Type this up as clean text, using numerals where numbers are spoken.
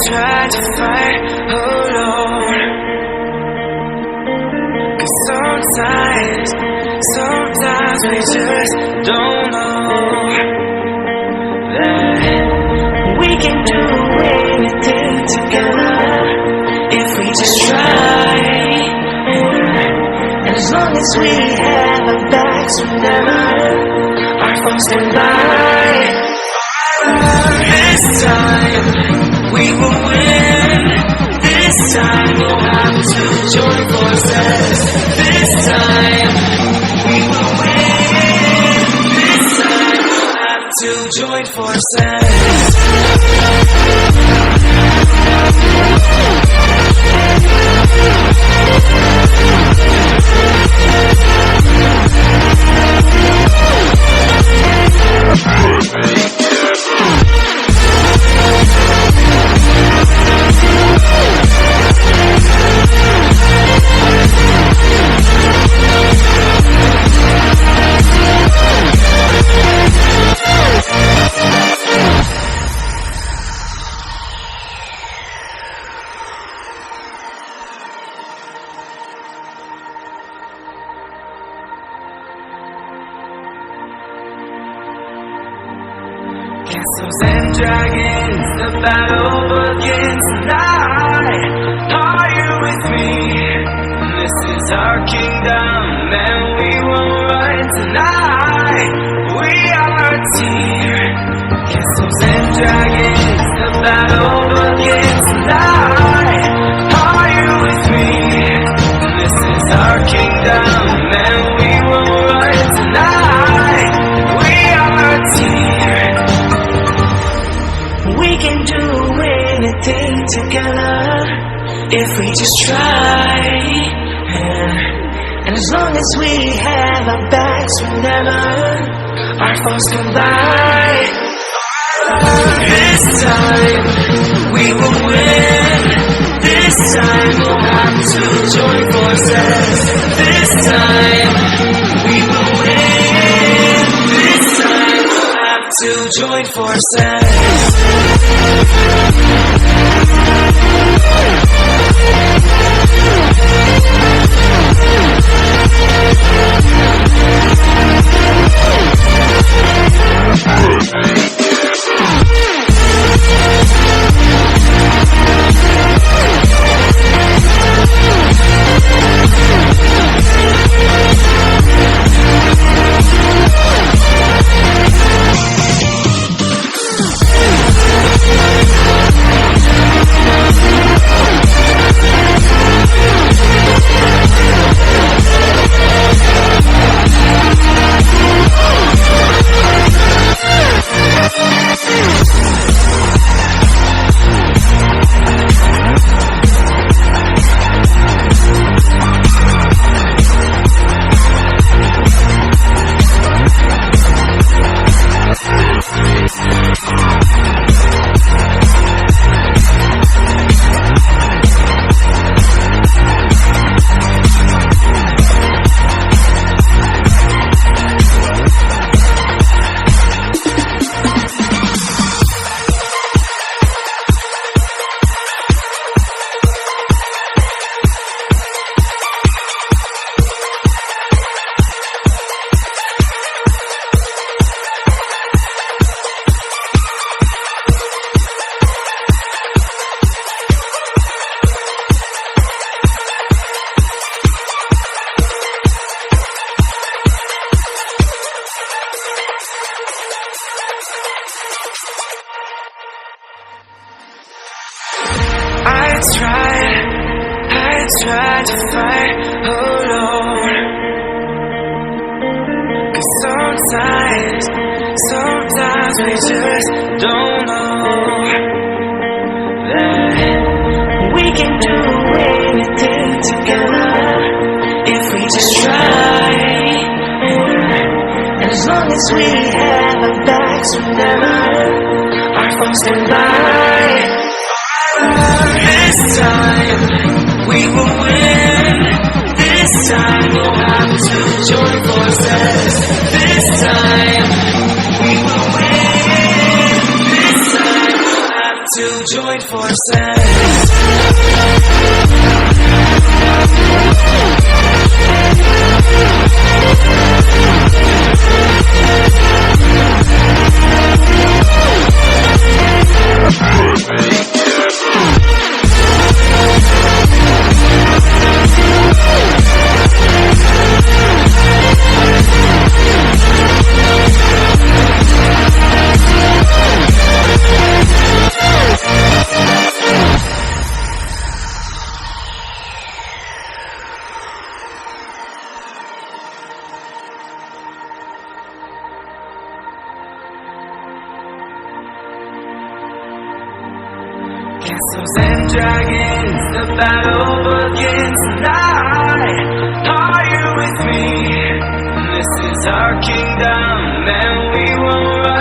tried to fight alone. 'Cause sometimes we just don't know that we can do anything together if we just try. And as long as we have our backs whenever our phones can by, this time we will win. This time we'll have to join forces. This time we will win. This time we'll have to join forces. Castles and dragons, the battle begins tonight. Are you with me? This is our kingdom, and we will run tonight. We are a team. Castles and dragons, the battle begins tonight. Are you with me? This is our kingdom, and we will run tonight. We are a team. We can do anything together if we just try. And as long as we have our backs whenever our phones come by, this time we will win. This time we'll have to join forces. This time we will win. This time we'll have to join forces. I tried to fight alone. 'Cause sometimes we just don't know that we can do anything together if we just try. And as long as we have our backs whenever our phones can by, this time we will win. This time we'll have to join forces. This time we will win. This time forces. Castles and dragons, the battle begins tonight. Are you with me? This is our kingdom, and we won't run.